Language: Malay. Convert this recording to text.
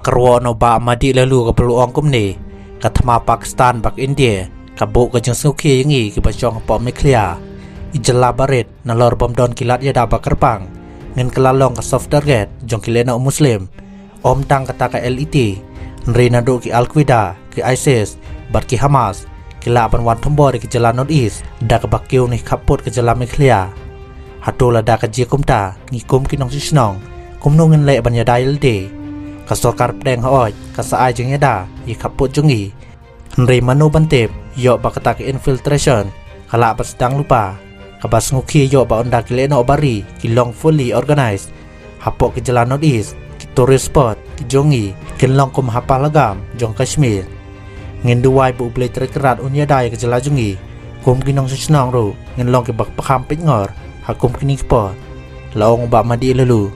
kerwa no ba madi lalu ke peluang kumni katama Pakistan bak India kabuk ke jeng suki yangi ke bacong pom nuklear ijela barit nalor bom don kilat ya daba kerpang ngin kelalong ke soft target jong kilena muslim om tang kata ke LET nri nadu ki Al-Qaeda ki ISIS bat ki Hamas kila pan wan tombor ki jalan North East da ke bakiu ni kaput ke jalan nuklear hatola da ke jikumta ngikum kinong sisnong kumno ngin le ban ya dail de kasokar pedeng hooj kasaay jeng yada i kaput jungi nri manu bantip yo bakata ke infiltration kala pas sedang lupa kabas nguki yo ba onda kileno obari kilong fully organized hapok ke jalan North East ki tourist spot ki jongi kinlong kum hapa lagam jong Kashmir ngin duwai bu blay terkerat unya dai ke jalan jungi kum kinong sisnong ru ngin long ke bak pakam ngor hakum kini spot laong ba madi lalu